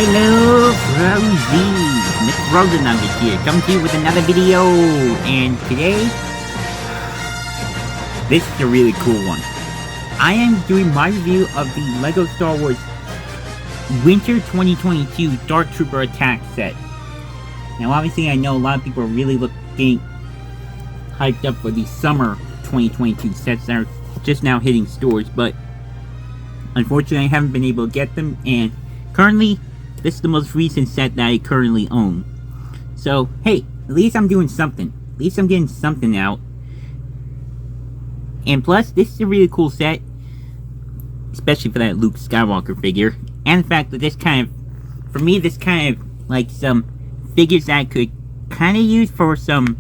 Hello, Rosie! Miss Rosenugget here, coming to you with another video, and today, this is a really cool one. I am doing my review of the LEGO Star Wars Winter 2022 Dark Trooper Attack set. Now obviously I know a lot of people are really looking hyped up for the Summer 2022 sets that are just now hitting stores, but unfortunately I haven't been able to get them, and currently, this is the most recent set that I currently own. So, hey, at least I'm doing something. At least I'm getting something out. And plus, this is a really cool set, especially for that Luke Skywalker figure. And the fact that this kind of, for me, this kind of, like, some figures that I could kind of use for some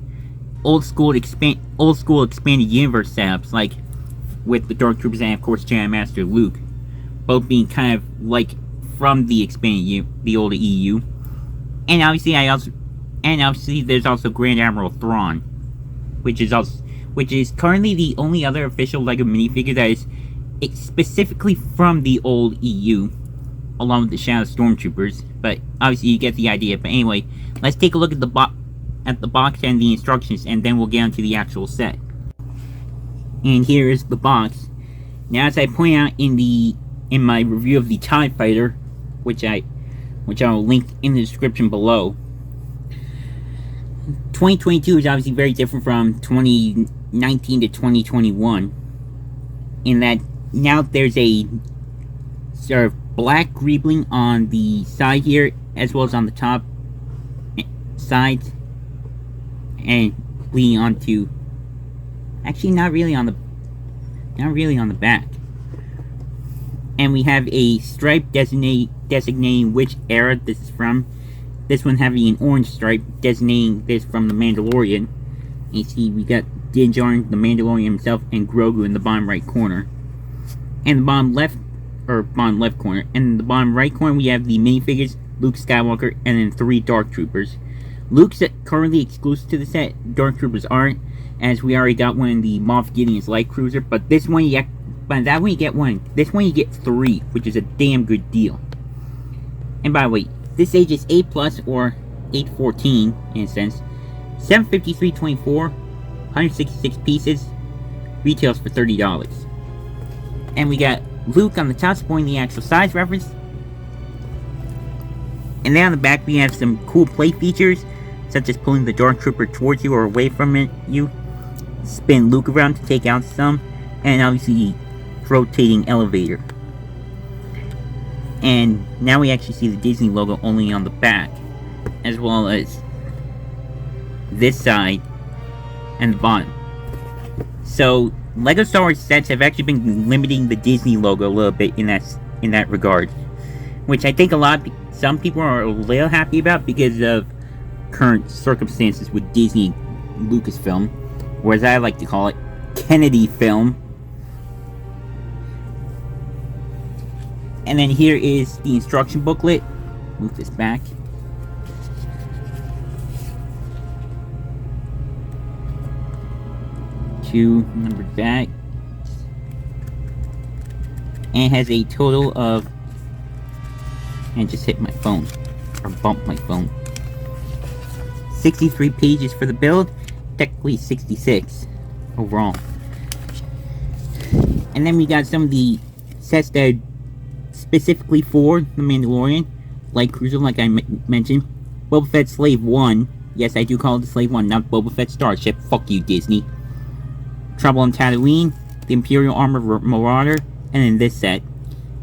old school expanded universe setups, like with the Dark Troopers and, of course, Jedi Master Luke. Both being kind of, like, from the the old EU, and obviously there's also Grand Admiral Thrawn, which is currently the only other official LEGO minifigure that is specifically from the old EU, along with the Shadow Stormtroopers. But obviously you get the idea. But anyway, let's take a look at the box and the instructions, and then we'll get onto the actual set. And here is the box. Now, as I point out in my review of the TIE Fighter, which I will link in the description below, 2022 is obviously very different from 2019 to 2021, in that now there's a sort of black greebling on the side here, as well as on the top sides, and leading onto, actually not really on the back. And we have a stripe designating which era this is from. This one having an orange stripe designating this from the Mandalorian. And you see we got Din Djarin, the Mandalorian himself, and Grogu in the bottom right corner. And the bottom left corner. And in the bottom right corner we have the minifigures, Luke Skywalker, and then 3 Dark Troopers. Luke's currently exclusive to the set. Dark Troopers aren't, as we already got one in the Moff Gideon's light cruiser. But this one that one you get one. This one you get 3, which is a damn good deal. And by the way, this age is 8+ or 814 in a sense. $753.24, 166 pieces, retails for $30. And we got Luke on the top, supporting the actual size reference. And then on the back we have some cool play features, such as pulling the Dark Trooper towards you or away from you, spin Luke around to take out some, and obviously rotating elevator. And now we actually see the Disney logo only on the back, as well as this side and the bottom. So LEGO Star Wars sets have actually been limiting the Disney logo a little bit in that regard, which I think some people are a little happy about because of current circumstances with Disney Lucasfilm, or as I like to call it, Kennedy film. And then here is the instruction booklet. Move this back. Two numbered back. And it has a total of, and just hit my phone, or bumped my phone, 63 pages for the build, technically 66 overall. And then we got some of the sets that are specifically for the Mandalorian light cruiser, like I mentioned. Boba Fett Slave 1. Yes, I do call it the Slave 1, not Boba Fett Starship. Fuck you, Disney. Trouble on Tatooine, the Imperial Armored Marauder, and in this set, I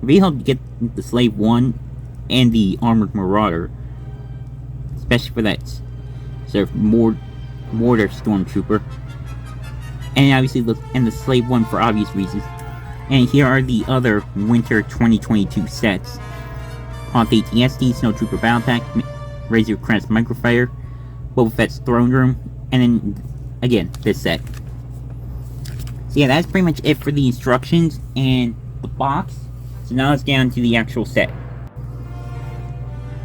really hope to get the Slave 1 and the Armored Marauder, especially for that sort of mortar stormtrooper. And obviously the Slave 1 for obvious reasons. And here are the other Winter 2022 sets. Hoth AT-ST, Snowtrooper Battle Pack, Razor Crest Microfighter, Boba Fett's Throne Room, and then, again, this set. So yeah, that's pretty much it for the instructions and the box. So now let's get on to the actual set.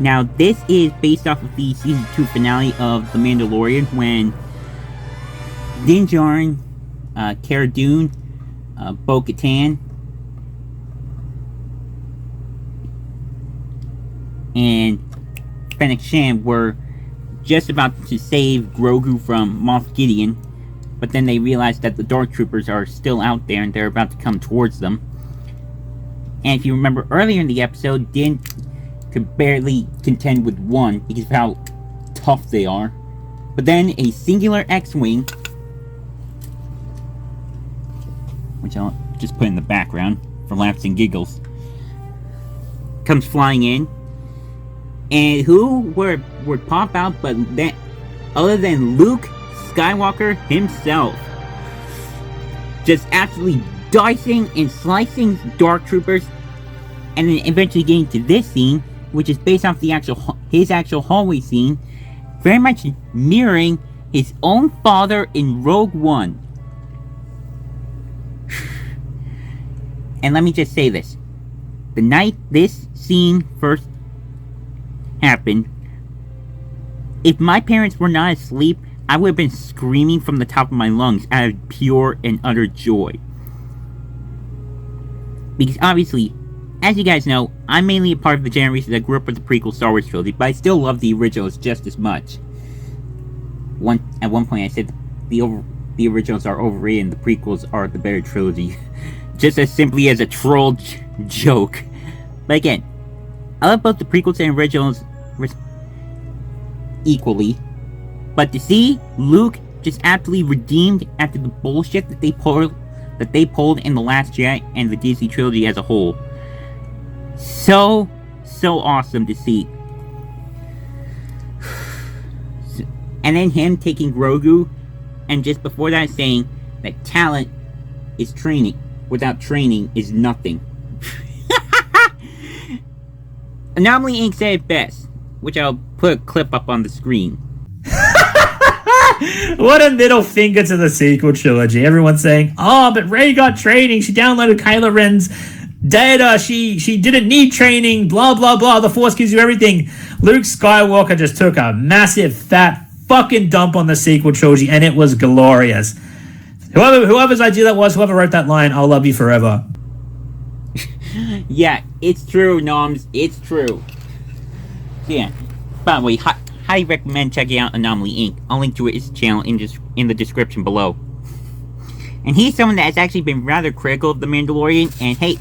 Now, this is based off of the Season 2 finale of The Mandalorian, when Din Djarin, Cara Dune, Bo-Katan, and Fennec Shand were just about to save Grogu from Moff Gideon, but then they realized that the Dark Troopers are still out there and they're about to come towards them. And if you remember earlier in the episode, Din could barely contend with one because of how tough they are. But then a singular X-Wing, which I'll just put in the background for laughs and giggles, comes flying in. And who would pop out but then, other than Luke Skywalker himself, just absolutely dicing and slicing Dark Troopers, and then eventually getting to this scene, which is based off his actual hallway scene, very much mirroring his own father in Rogue One. And let me just say this: the night this scene first happened, if my parents were not asleep, I would have been screaming from the top of my lungs out of pure and utter joy. Because obviously, as you guys know, I'm mainly a part of the generation that grew up with the prequel Star Wars trilogy, but I still love the originals just as much. At one point I said the originals are overrated and the prequels are the better trilogy. Just as simply as a troll joke. But again, I love both the prequels and originals equally, but to see Luke just absolutely redeemed after the bullshit that they pulled in The Last Jedi and the Disney trilogy as a whole, so awesome to see. And then him taking Grogu, and just before that saying that talent is training, without training is nothing. Anomaly Inc. said it best, which I'll put a clip up on the screen. What a middle finger to the sequel trilogy. Everyone's saying, oh, but Rey got training. She downloaded Kylo Ren's data. She didn't need training. Blah, blah, blah. The Force gives you everything. Luke Skywalker just took a massive, fat fucking dump on the sequel trilogy, and it was glorious. Whoever's idea that was, whoever wrote that line, I'll love you forever. Yeah, it's true, Noms. It's true. Yeah. By the way, highly recommend checking out Anomaly Inc. I'll link to his channel in the description below. And he's someone that has actually been rather critical of The Mandalorian, and he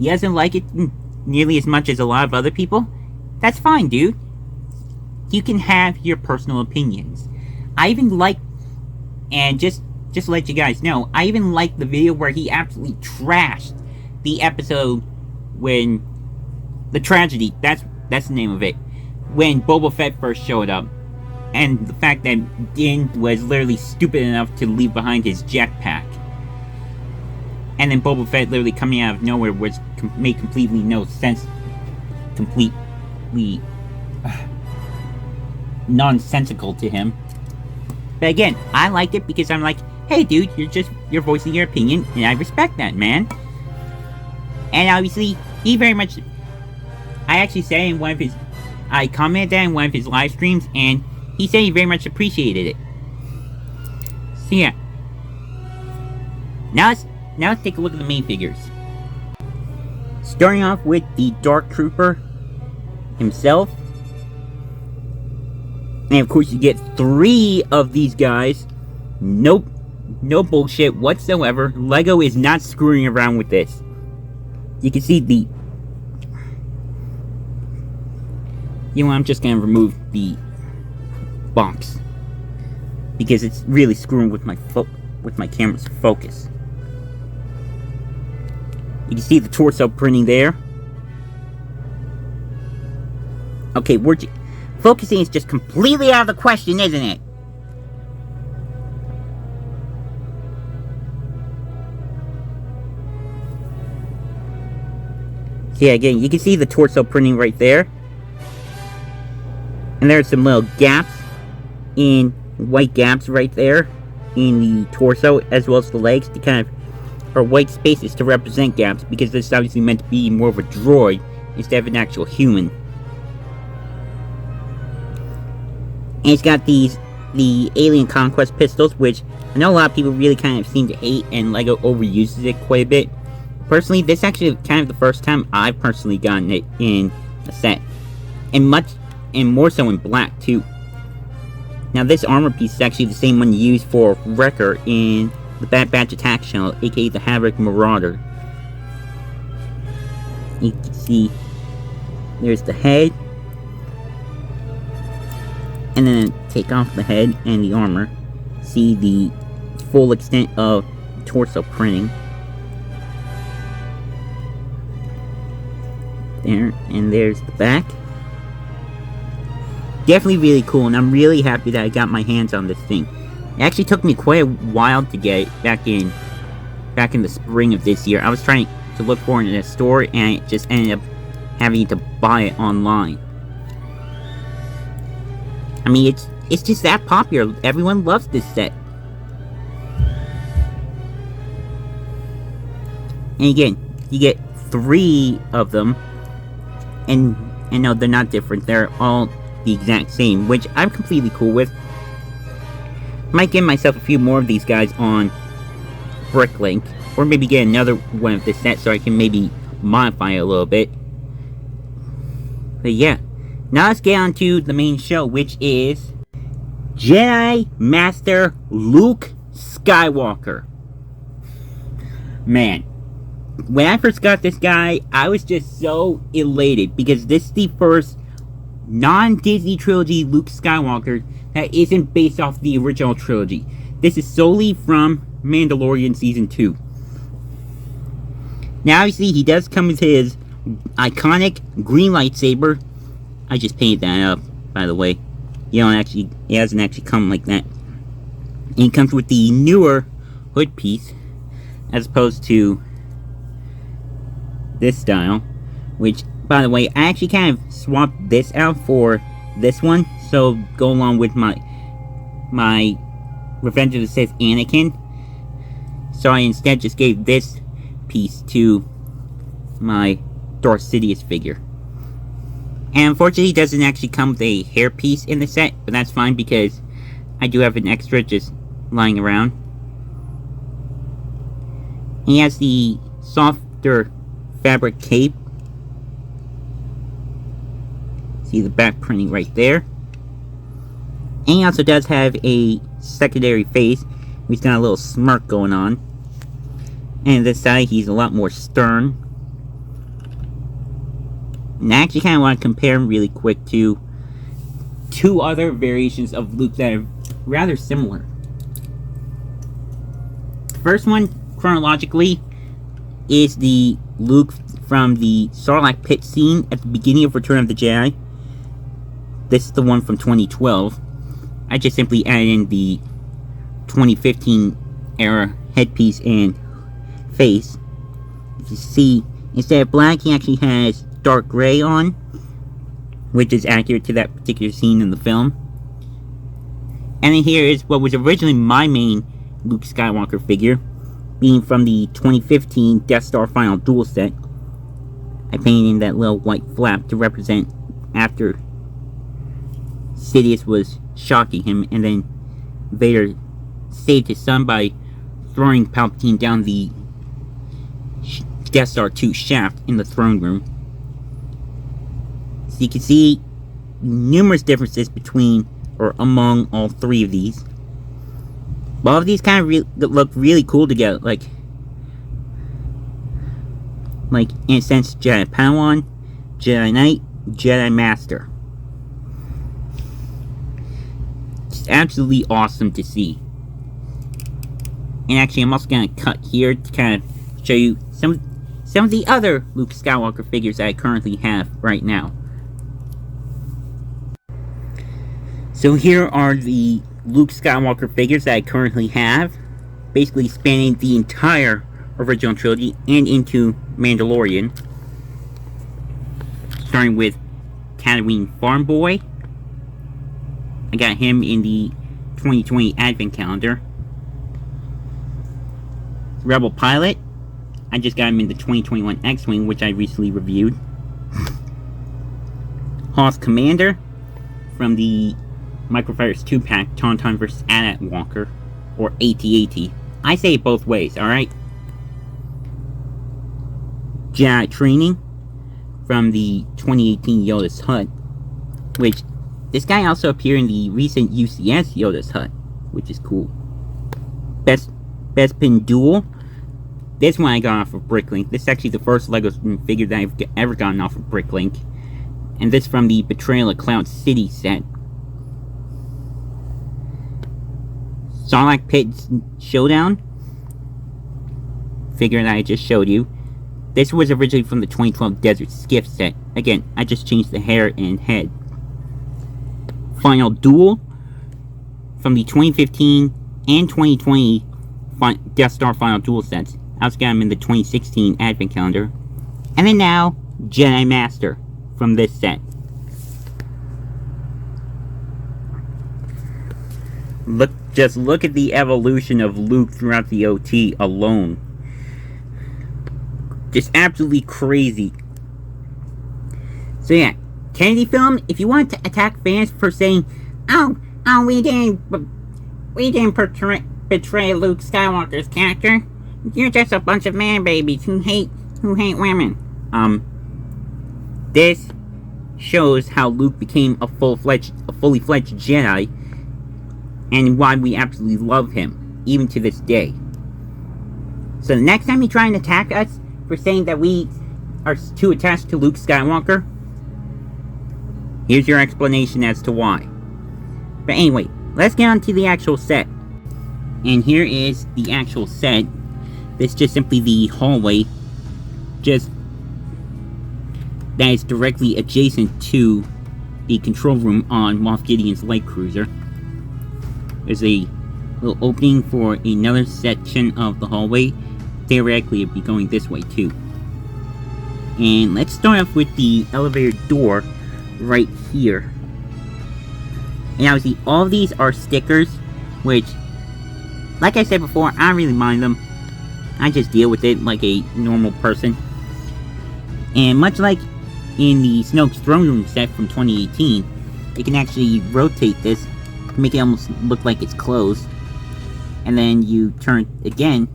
doesn't like it nearly as much as a lot of other people. That's fine, dude. You can have your personal opinions. I even like, and just to let you guys know, I even liked the video where he absolutely trashed the episode when the tragedy, that's the name of it, when Boba Fett first showed up, and the fact that Din was literally stupid enough to leave behind his jetpack, and then Boba Fett literally coming out of nowhere made completely no sense, completely nonsensical to him. But again, I liked it because I'm like, hey dude, you're voicing your opinion, and I respect that, man. And obviously, he very much, I actually said in one of his, I commented that in one of his live streams, and he said he very much appreciated it. So yeah. Now let's take a look at the main figures. Starting off with the Dark Trooper himself. And of course you get 3 of these guys. Nope. No bullshit whatsoever. Lego is not screwing around with this. You can see the... You know what, I'm just gonna remove the box. Because it's really screwing with my camera's focus. You can see the torso printing there. Okay, focusing is just completely out of the question, isn't it? So yeah, again, you can see the torso printing right there. And there's some little gaps, white gaps right there in the torso, as well as the legs, to kind of, or white spaces to represent gaps, because this is obviously meant to be more of a droid instead of an actual human. And it's got the Alien Conquest pistols, which I know a lot of people really kind of seem to hate, and LEGO overuses it quite a bit. Personally, this is actually kind of the first time I've personally gotten it in a set. And more so in black, too. Now, this armor piece is actually the same one used for Wrecker in the Bad Batch attack shell, aka the Havoc Marauder. You can see there's the head. And then take off the head and the armor. See the full extent of torso printing. There, and there's the back. Definitely really cool, and I'm really happy that I got my hands on this thing. It actually took me quite a while to get it back in the spring of this year. I was trying to look for it in a store, and it just ended up having to buy it online. I mean, it's just that popular. Everyone loves this set. And again, you get 3 of them, and no, they're not different. They're all the exact same, which I'm completely cool with. Might give myself a few more of these guys on Bricklink, or maybe get another one of this set so I can maybe modify it a little bit. But yeah, now let's get on to the main show, which is Jedi Master Luke Skywalker. Man, when I first got this guy, I was just so elated, because this is the first non-Disney trilogy Luke Skywalker that isn't based off the original trilogy. This is solely from Mandalorian Season 2. Now obviously he does come with his iconic green lightsaber. I just painted that up, by the way. It doesn't actually come like that. And it comes with the newer hood piece, as opposed to this style, which, by the way, I actually kind of swapped this out for this one, so go along with my Revenge of the Sith Anakin. So I instead just gave this piece to my Darth Sidious figure. And unfortunately, it doesn't actually come with a hair piece in the set, but that's fine because I do have an extra just lying around. He has the softer fabric cape. See the back printing right there. And he also does have a secondary face. He's got a little smirk going on. And this side, he's a lot more stern. And I actually kind of want to compare him really quick to 2 other variations of Luke that are rather similar. First one, chronologically, is the Luke from the Sarlacc pit scene at the beginning of Return of the Jedi. This is the one from 2012. I just simply added in the 2015 era headpiece and face. As you see, instead of black, he actually has dark gray on, which is accurate to that particular scene in the film. And then here is what was originally my main Luke Skywalker figure, being from the 2015 Death Star Final Duel set. I painted in that little white flap to represent after Sidious was shocking him, and then Vader saved his son by throwing Palpatine down the Death Star 2 shaft in the throne room. So you can see numerous differences between or among all 3 of these. All of these kind of look really cool together, like in a sense, Jedi Padawan, Jedi Knight, Jedi Master. It's absolutely awesome to see. And actually, I'm also going to cut here to kind of show you some of the other Luke Skywalker figures that I currently have right now. So here are the Luke Skywalker figures that I currently have, basically spanning the entire original trilogy and into Mandalorian. Starting with Tatooine Farm Boy. I got him in the 2020 Advent Calendar. Rebel Pilot. I just got him in the 2021 X-Wing, which I recently reviewed. Hoth Commander from the Microfighters 2-pack Tauntaun vs. AT-AT Walker, or AT-AT. I say it both ways, alright? Jedi training from the 2018 Yoda's Hut, which this guy also appeared in the recent UCS Yoda's Hut, which is cool. Best Pin Duel. This one I got off of Bricklink. This is actually the first LEGO figure that I've ever gotten off of Bricklink. And this from the Betrayal of Cloud City set. Sarlacc Pit Showdown figure that I just showed you. This was originally from the 2012 Desert Skiff set. Again, I just changed the hair and head. Final Duel from the 2015 and 2020 Death Star Final Duel sets. I also got them in the 2016 Advent Calendar. And then now, Jedi Master from this set. Just look at the evolution of Luke throughout the OT alone. Just absolutely crazy. So yeah, Kennedy film, if you want to attack fans for saying, oh, we didn't betray Luke Skywalker's character, you're just a bunch of man babies who hate women. This shows how Luke became a fully fledged Jedi, and why we absolutely love him, even to this day. So the next time you try and attack us for saying that we are too attached to Luke Skywalker, here's your explanation as to why. But anyway, let's get on to the actual set. And here is the actual set. This is just simply the hallway, just that is directly adjacent to the control room on Moff Gideon's light cruiser. There's a little opening for another section of the hallway. Theoretically, it'd be going this way too. And let's start off with the elevator door right here. And obviously, all of these are stickers, which, like I said before, I don't really mind them. I just deal with it like a normal person. And much like in the Snoke's Throne Room set from 2018, you can actually rotate this to make it almost look like it's closed. And then you turn it again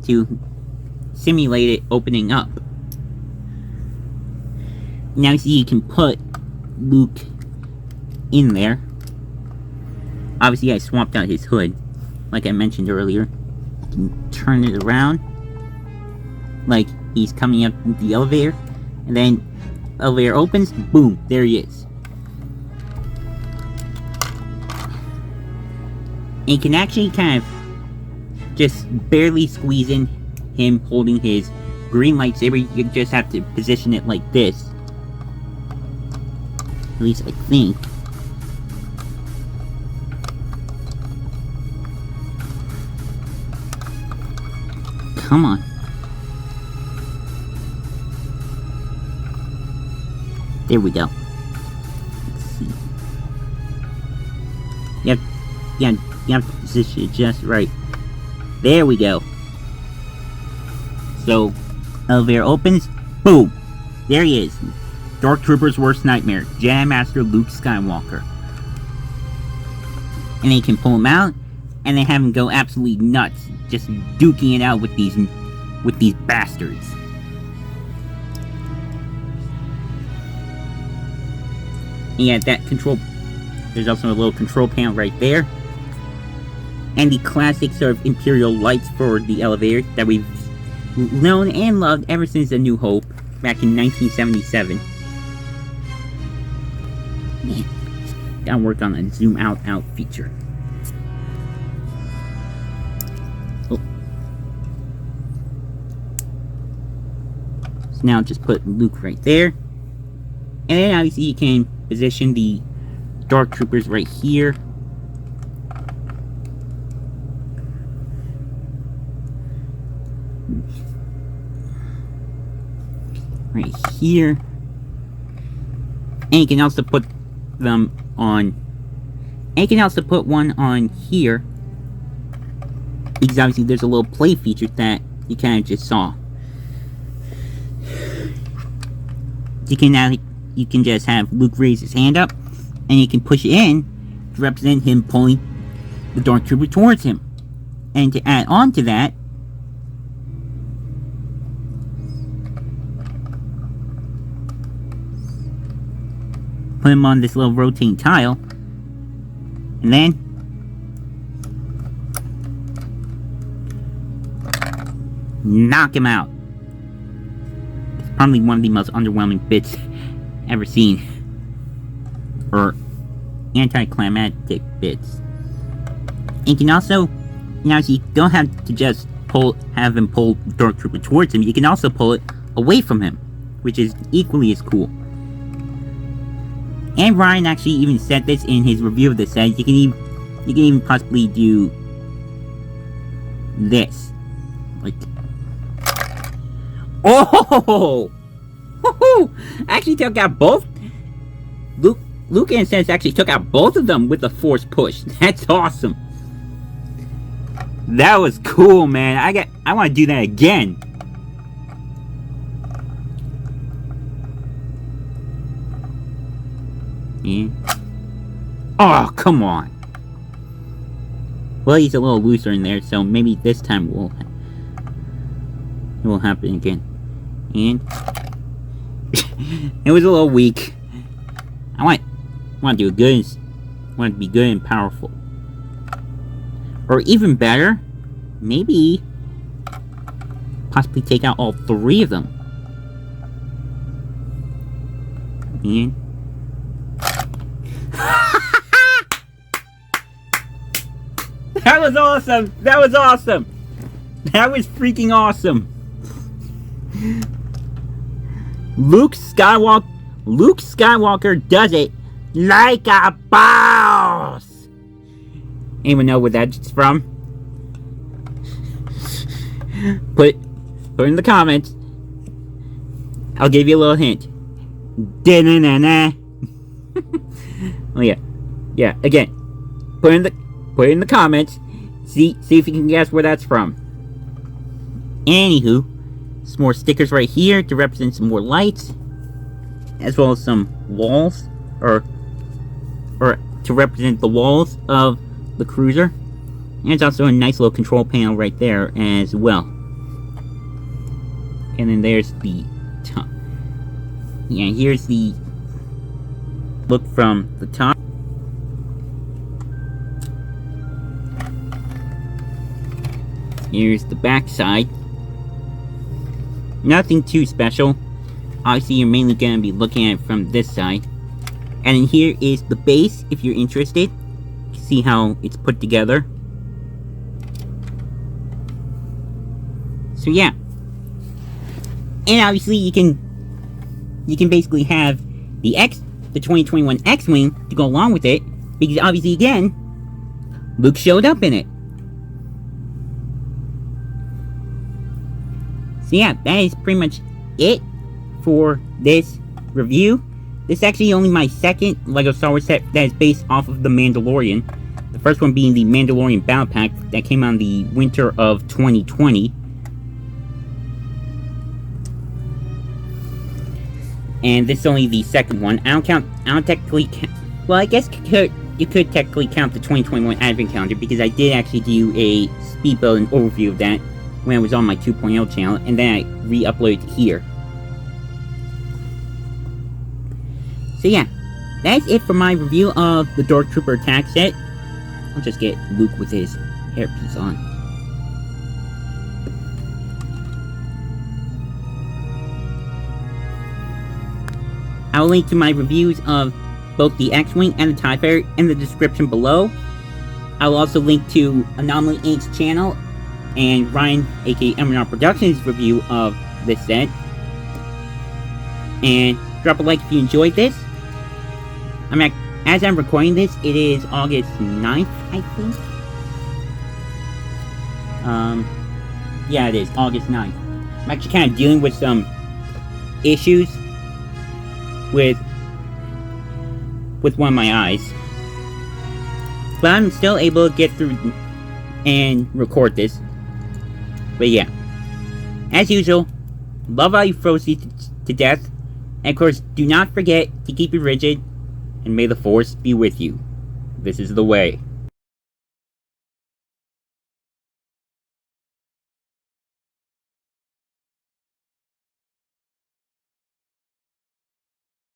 to simulate it opening up. Now you see you can put Luke in there. Obviously I swapped out his hood, like I mentioned earlier. You can turn it around like he's coming up the elevator, and then elevator opens, boom, there he is. And you can actually kind of just barely squeeze in him holding his green lightsaber. You just have to position it like this. At least I think. Come on. There we go. Let's see. You have to position it just right. There we go. So, elevator opens, boom! There he is. Dark Trooper's worst nightmare, Jedi Master Luke Skywalker. And they can pull him out, and they have him go absolutely nuts, just duking it out with these bastards. And that control, there's also a little control panel right there. And the classic sort of Imperial lights for the elevator that we've known and loved ever since A New Hope, back in 1977. Man, gotta work on a zoom out feature. Oh. So now just put Luke right there. And then obviously you can position the Dark Troopers right here. Right here. And you can also put them on, and you can also put one on here, because obviously there's a little play feature that you kind of just saw. You can just have Luke raise his hand up, and you can push it in to represent him pulling the Dark Trooper towards him. And to add on to that, put him on this little rotating tile, and then knock him out. It's probably one of the most underwhelming bits ever seen, or anticlimactic bits. And you can also, so you don't have to just have him pull Dark Trooper towards him. You can also pull it away from him, which is equally as cool. And Ryan actually even said this in his review of the set. You can even possibly do this, like, oh, actually took out both. Luke in a sense actually took out both of them with a force push. That's awesome. That was cool, man. I want to do that again. Yeah. Oh, come on. Well, he's a little looser in there, so maybe this time it will happen again. And it was a little weak. I want to do good. I want to be good and powerful. Or even better, maybe possibly take out all three of them. And that was awesome! That was awesome! That was freaking awesome! Luke Skywalker does it like a boss! Anyone know where that's from? Put in the comments. I'll give you a little hint. Da-na-na-na. Oh yeah. Yeah, again. Put in the comments. See if you can guess where that's from. Anywho, some more stickers right here to represent some more lights, as well as some walls, or to represent the walls of the cruiser. And it's also a nice little control panel right there as well. And then there's the top. Yeah, here's the look from the top. Here's the back side. Nothing too special. Obviously, you're mainly going to be looking at it from this side. And then here is the base, if you're interested. See how it's put together. So yeah. And obviously you can basically have the 2021 X-Wing to go along with it, because obviously again, Luke showed up in it. So yeah, that is pretty much it for this review. This is actually only my second LEGO Star Wars set that is based off of The Mandalorian. The first one being the Mandalorian Battle Pack that came out in the winter of 2020. And this is only the second one. I don't technically well, I guess you could technically count the 2021 Advent Calendar, because I did actually do a speed build and overview of that when it was on my 2.0 channel, and then I re-uploaded it here. So yeah, that's it for my review of the Dark Trooper attack set. I'll just get Luke with his hairpiece on. I will link to my reviews of both the X-Wing and the TIE Fighter in the description below. I will also link to Anomaly Inc.'s channel and Ryan, aka MNR Productions' review of this set. And drop a like if you enjoyed this. As I'm recording this, it is August 9th, I think. Yeah, it is August 9th. I'm actually kind of dealing with some issues with one of my eyes, but I'm still able to get through and record this. But yeah, as usual, love all you frozen to death, and of course, do not forget to keep it rigid, and may the Force be with you. This is the way.